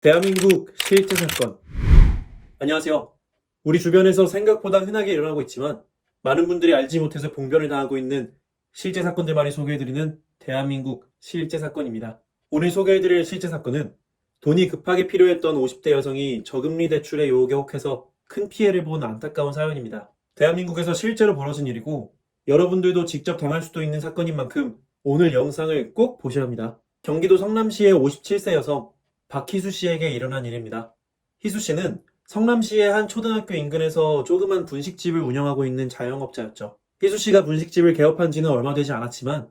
대한민국 실제 사건. 안녕하세요. 우리 주변에서 생각보다 흔하게 일어나고 있지만 많은 분들이 알지 못해서 봉변을 당하고 있는 실제 사건들만이 소개해드리는 대한민국 실제 사건입니다. 오늘 소개해드릴 실제 사건은 돈이 급하게 필요했던 50대 여성이 저금리 대출의 유혹에 혹해서 큰 피해를 본 안타까운 사연입니다. 대한민국에서 실제로 벌어진 일이고 여러분들도 직접 당할 수도 있는 사건인 만큼 오늘 영상을 꼭 보셔야 합니다. 경기도 성남시의 57세 여성 박희수 씨에게 일어난 일입니다. 희수 씨는 성남시의 한 초등학교 인근에서 조그만 분식집을 운영하고 있는 자영업자였죠. 희수 씨가 분식집을 개업한 지는 얼마 되지 않았지만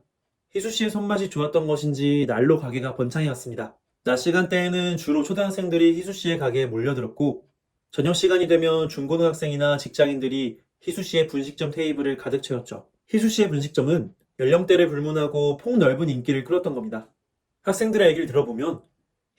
희수 씨의 손맛이 좋았던 것인지 날로 가게가 번창해 왔습니다. 낮 시간대에는 주로 초등학생들이 희수 씨의 가게에 몰려들었고 저녁 시간이 되면 중고등학생이나 직장인들이 희수 씨의 분식점 테이블을 가득 채웠죠. 희수 씨의 분식점은 연령대를 불문하고 폭넓은 인기를 끌었던 겁니다. 학생들의 얘기를 들어보면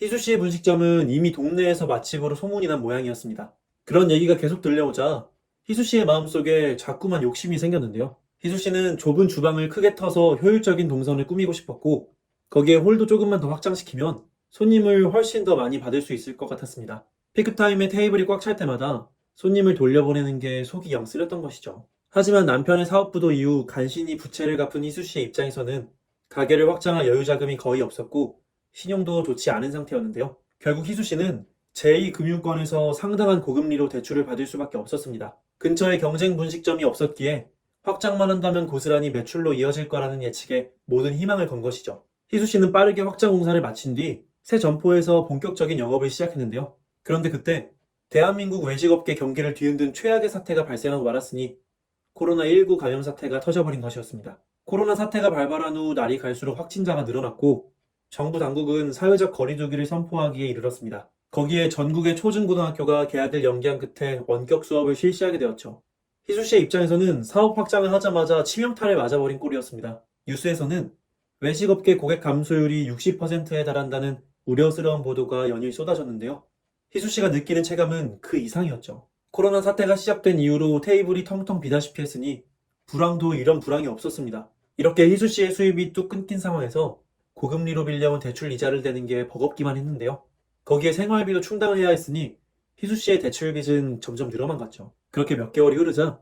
희수 씨의 분식점은 이미 동네에서 맛집으로 소문이 난 모양이었습니다. 그런 얘기가 계속 들려오자 희수 씨의 마음속에 자꾸만 욕심이 생겼는데요. 희수 씨는 좁은 주방을 크게 터서 효율적인 동선을 꾸미고 싶었고 거기에 홀도 조금만 더 확장시키면 손님을 훨씬 더 많이 받을 수 있을 것 같았습니다. 피크타임에 테이블이 꽉 찰 때마다 손님을 돌려보내는 게 속이 영 쓰렸던 것이죠. 하지만 남편의 사업부도 이후 간신히 부채를 갚은 희수 씨의 입장에서는 가게를 확장할 여유 자금이 거의 없었고 신용도 좋지 않은 상태였는데요. 결국 희수 씨는 제2금융권에서 상당한 고금리로 대출을 받을 수밖에 없었습니다. 근처에 경쟁 분식점이 없었기에 확장만 한다면 고스란히 매출로 이어질 거라는 예측에 모든 희망을 건 것이죠. 희수 씨는 빠르게 확장 공사를 마친 뒤 새 점포에서 본격적인 영업을 시작했는데요. 그런데 그때 대한민국 외식업계 경기를 뒤흔든 최악의 사태가 발생하고 말았으니 코로나19 감염 사태가 터져버린 것이었습니다. 코로나 사태가 발발한 후 날이 갈수록 확진자가 늘어났고 정부 당국은 사회적 거리두기를 선포하기에 이르렀습니다. 거기에 전국의 초중고등학교가 개학을 연기한 끝에 원격 수업을 실시하게 되었죠. 희수 씨의 입장에서는 사업 확장을 하자마자 치명타를 맞아버린 꼴이었습니다. 뉴스에서는 외식업계 고객 감소율이 60%에 달한다는 우려스러운 보도가 연일 쏟아졌는데요. 희수 씨가 느끼는 체감은 그 이상이었죠. 코로나 사태가 시작된 이후로 테이블이 텅텅 비다시피 했으니 불황도 이런 불황이 없었습니다. 이렇게 희수 씨의 수입이 뚝 끊긴 상황에서 고금리로 빌려온 대출 이자를 대는 게 버겁기만 했는데요. 거기에 생활비도 충당을 해야 했으니 희수 씨의 대출 빚은 점점 늘어만 갔죠. 그렇게 몇 개월이 흐르자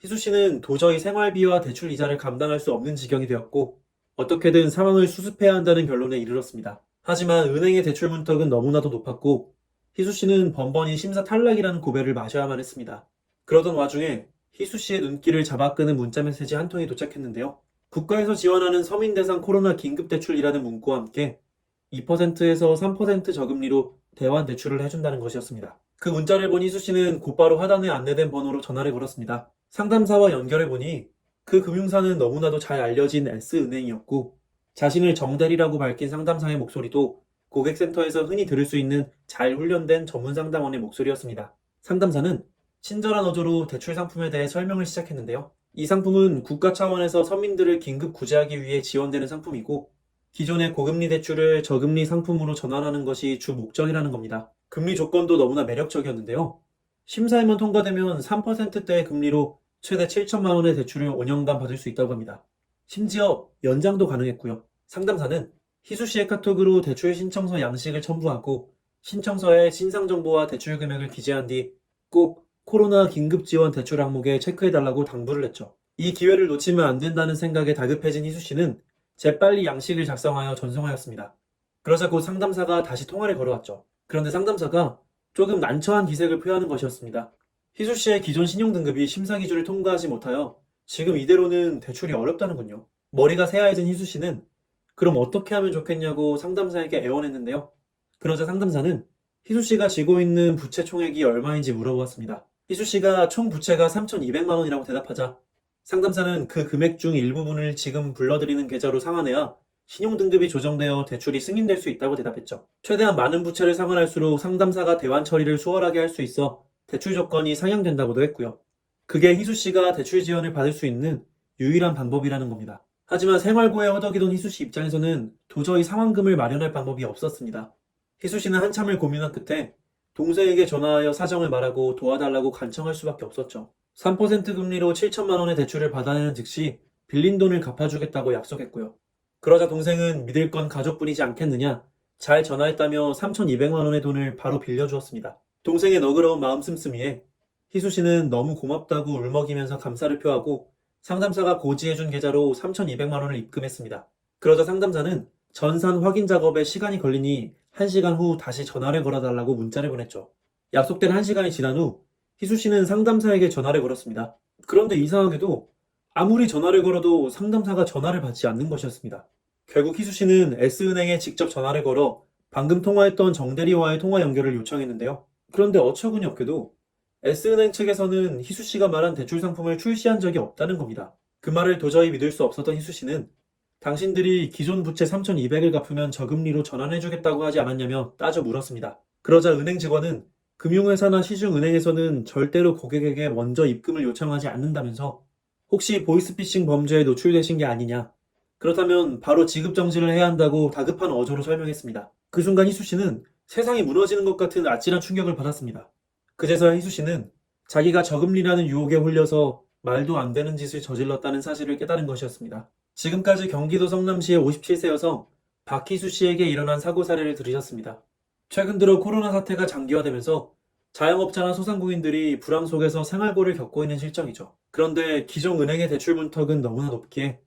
희수 씨는 도저히 생활비와 대출 이자를 감당할 수 없는 지경이 되었고 어떻게든 상황을 수습해야 한다는 결론에 이르렀습니다. 하지만 은행의 대출 문턱은 너무나도 높았고 희수 씨는 번번이 심사 탈락이라는 고배를 마셔야만 했습니다. 그러던 와중에 희수 씨의 눈길을 잡아끄는 문자메시지 한 통이 도착했는데요. 국가에서 지원하는 서민 대상 코로나 긴급대출이라는 문구와 함께 2%에서 3% 저금리로 대환 대출을 해준다는 것이었습니다. 그 문자를 본 희수 씨는 곧바로 하단에 안내된 번호로 전화를 걸었습니다. 상담사와 연결해보니 그 금융사는 너무나도 잘 알려진 S은행이었고 자신을 정대리라고 밝힌 상담사의 목소리도 고객센터에서 흔히 들을 수 있는 잘 훈련된 전문 상담원의 목소리였습니다. 상담사는 친절한 어조로 대출 상품에 대해 설명을 시작했는데요. 이 상품은 국가 차원에서 서민들을 긴급 구제하기 위해 지원되는 상품이고 기존의 고금리 대출을 저금리 상품으로 전환하는 것이 주 목적이라는 겁니다. 금리 조건도 너무나 매력적이었는데요. 심사에만 통과되면 3%대의 금리로 최대 7천만 원의 대출을 5년간 받을 수 있다고 합니다. 심지어 연장도 가능했고요. 상담사는 희수 씨의 카톡으로 대출 신청서 양식을 첨부하고 신청서에 신상 정보와 대출 금액을 기재한 뒤 꼭 코로나 긴급 지원 대출 항목에 체크해달라고 당부를 했죠. 이 기회를 놓치면 안 된다는 생각에 다급해진 희수 씨는 재빨리 양식을 작성하여 전송하였습니다. 그러자 곧 상담사가 다시 통화를 걸어왔죠. 그런데 상담사가 조금 난처한 기색을 표하는 것이었습니다. 희수 씨의 기존 신용등급이 심사 기준을 통과하지 못하여 지금 이대로는 대출이 어렵다는군요. 머리가 새하얘진 희수 씨는 그럼 어떻게 하면 좋겠냐고 상담사에게 애원했는데요. 그러자 상담사는 희수 씨가 지고 있는 부채 총액이 얼마인지 물어보았습니다. 희수 씨가 총 부채가 3,200만 원이라고 대답하자 상담사는 그 금액 중 일부분을 지금 불러드리는 계좌로 상환해야 신용등급이 조정되어 대출이 승인될 수 있다고 대답했죠. 최대한 많은 부채를 상환할수록 상담사가 대환 처리를 수월하게 할 수 있어 대출 조건이 상향된다고도 했고요. 그게 희수 씨가 대출 지원을 받을 수 있는 유일한 방법이라는 겁니다. 하지만 생활고에 허덕이던 희수 씨 입장에서는 도저히 상환금을 마련할 방법이 없었습니다. 희수 씨는 한참을 고민한 끝에 동생에게 전화하여 사정을 말하고 도와달라고 간청할 수밖에 없었죠. 3% 금리로 7천만 원의 대출을 받아내는 즉시 빌린 돈을 갚아주겠다고 약속했고요. 그러자 동생은 믿을 건 가족뿐이지 않겠느냐, 잘 전화했다며 3,200만 원의 돈을 바로 빌려주었습니다. 동생의 너그러운 마음 씀씀이에 희수 씨는 너무 고맙다고 울먹이면서 감사를 표하고 상담사가 고지해준 계좌로 3,200만 원을 입금했습니다. 그러자 상담사는 전산 확인 작업에 시간이 걸리니 1시간 후 다시 전화를 걸어달라고 문자를 보냈죠. 약속된 1시간이 지난 후 희수 씨는 상담사에게 전화를 걸었습니다. 그런데 이상하게도 아무리 전화를 걸어도 상담사가 전화를 받지 않는 것이었습니다. 결국 희수 씨는 S은행에 직접 전화를 걸어 방금 통화했던 정대리와의 통화 연결을 요청했는데요. 그런데 어처구니 없게도 S은행 측에서는 희수 씨가 말한 대출 상품을 출시한 적이 없다는 겁니다. 그 말을 도저히 믿을 수 없었던 희수 씨는 당신들이 기존 부채 3,200을 갚으면 저금리로 전환해주겠다고 하지 않았냐며 따져 물었습니다. 그러자 은행 직원은 금융회사나 시중은행에서는 절대로 고객에게 먼저 입금을 요청하지 않는다면서 혹시 보이스피싱 범죄에 노출되신 게 아니냐, 그렇다면 바로 지급 정지를 해야 한다고 다급한 어조로 설명했습니다. 그 순간 희수 씨는 세상이 무너지는 것 같은 아찔한 충격을 받았습니다. 그제서야 희수 씨는 자기가 저금리라는 유혹에 홀려서 말도 안 되는 짓을 저질렀다는 사실을 깨달은 것이었습니다. 지금까지 경기도 성남시의 57세여서 박희수 씨에게 일어난 사고 사례를 들으셨습니다. 최근 들어 코로나 사태가 장기화되면서 자영업자나 소상공인들이 불황 속에서 생활고를 겪고 있는 실정이죠. 그런데 기존 은행의 대출 문턱은 너무나 높기에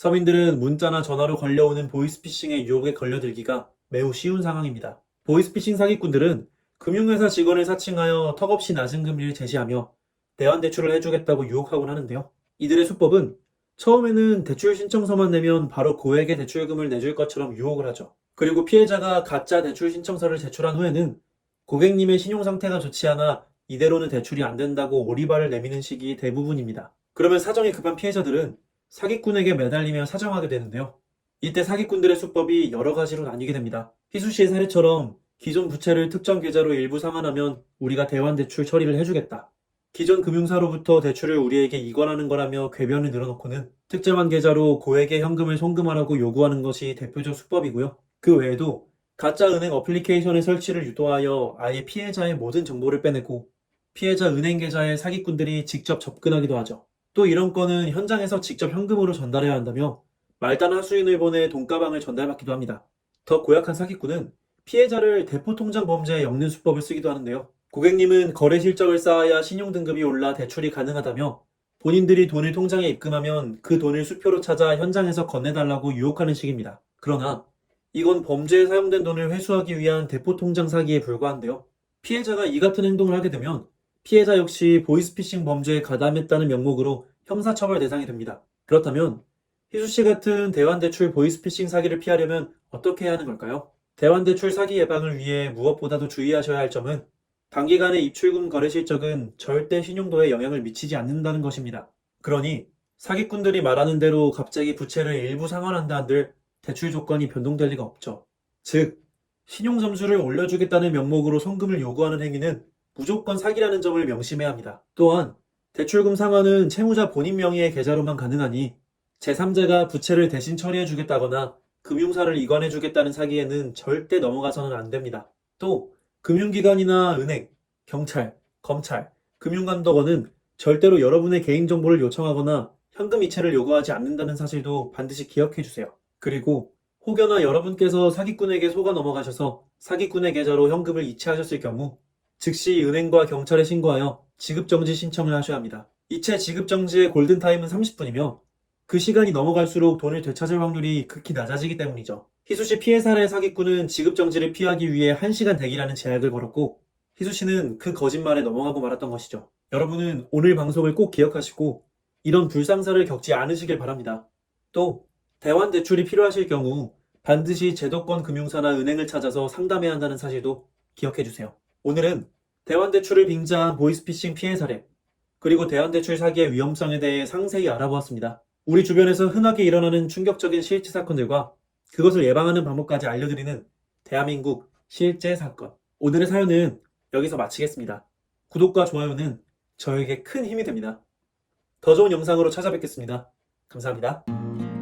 서민들은 문자나 전화로 걸려오는 보이스피싱의 유혹에 걸려들기가 매우 쉬운 상황입니다. 보이스피싱 사기꾼들은 금융회사 직원을 사칭하여 턱없이 낮은 금리를 제시하며 대환대출을 해주겠다고 유혹하곤 하는데요. 이들의 수법은 처음에는 대출 신청서만 내면 바로 고액의 대출금을 내줄 것처럼 유혹을 하죠. 그리고 피해자가 가짜 대출 신청서를 제출한 후에는 고객님의 신용 상태가 좋지 않아 이대로는 대출이 안 된다고 오리발을 내미는 식이 대부분입니다. 그러면 사정이 급한 피해자들은 사기꾼에게 매달리며 사정하게 되는데요. 이때 사기꾼들의 수법이 여러 가지로 나뉘게 됩니다. 희수 씨의 사례처럼 기존 부채를 특정 계좌로 일부 상환하면 우리가 대환대출 처리를 해주겠다, 기존 금융사로부터 대출을 우리에게 이관하는 거라며 궤변을 늘어놓고는 특정한 계좌로 고액의 현금을 송금하라고 요구하는 것이 대표적 수법이고요. 그 외에도 가짜 은행 어플리케이션의 설치를 유도하여 아예 피해자의 모든 정보를 빼내고 피해자 은행 계좌에 사기꾼들이 직접 접근하기도 하죠. 또 이런 건은 현장에서 직접 현금으로 전달해야 한다며 말단 하수인을 보내 돈가방을 전달받기도 합니다. 더 고약한 사기꾼은 피해자를 대포통장 범죄에 엮는 수법을 쓰기도 하는데요. 고객님은 거래 실적을 쌓아야 신용등급이 올라 대출이 가능하다며 본인들이 돈을 통장에 입금하면 그 돈을 수표로 찾아 현장에서 건네달라고 유혹하는 식입니다. 그러나 이건 범죄에 사용된 돈을 회수하기 위한 대포통장 사기에 불과한데요. 피해자가 이 같은 행동을 하게 되면 피해자 역시 보이스피싱 범죄에 가담했다는 명목으로 형사처벌 대상이 됩니다. 그렇다면 희수 씨 같은 대환대출 보이스피싱 사기를 피하려면 어떻게 해야 하는 걸까요? 대환대출 사기 예방을 위해 무엇보다도 주의하셔야 할 점은 단기간의 입출금 거래 실적은 절대 신용도에 영향을 미치지 않는다는 것입니다. 그러니 사기꾼들이 말하는 대로 갑자기 부채를 일부 상환한다 한들 대출 조건이 변동될 리가 없죠. 즉, 신용점수를 올려주겠다는 명목으로 송금을 요구하는 행위는 무조건 사기라는 점을 명심해야 합니다. 또한 대출금 상환은 채무자 본인 명의의 계좌로만 가능하니 제3자가 부채를 대신 처리해주겠다거나 금융사를 이관해주겠다는 사기에는 절대 넘어가서는 안 됩니다. 또 금융기관이나 은행, 경찰, 검찰, 금융감독원은 절대로 여러분의 개인정보를 요청하거나 현금 이체를 요구하지 않는다는 사실도 반드시 기억해주세요. 그리고 혹여나 여러분께서 사기꾼에게 속아 넘어가셔서 사기꾼의 계좌로 현금을 이체하셨을 경우 즉시 은행과 경찰에 신고하여 지급정지 신청을 하셔야 합니다. 이체 지급정지의 골든타임은 30분이며 그 시간이 넘어갈수록 돈을 되찾을 확률이 극히 낮아지기 때문이죠. 희수씨 피해 사례 사기꾼은 지급정지를 피하기 위해 1시간 대기라는 제약을 걸었고 희수씨는 그 거짓말에 넘어가고 말았던 것이죠. 여러분은 오늘 방송을 꼭 기억하시고 이런 불상사를 겪지 않으시길 바랍니다. 또 대환대출이 필요하실 경우 반드시 제도권 금융사나 은행을 찾아서 상담해야 한다는 사실도 기억해주세요. 오늘은 대환대출을 빙자한 보이스피싱 피해 사례 그리고 대환대출 사기의 위험성에 대해 상세히 알아보았습니다. 우리 주변에서 흔하게 일어나는 충격적인 실제 사건들과 그것을 예방하는 방법까지 알려드리는 대한민국 실제 사건. 오늘의 사연은 여기서 마치겠습니다. 구독과 좋아요는 저에게 큰 힘이 됩니다. 더 좋은 영상으로 찾아뵙겠습니다. 감사합니다.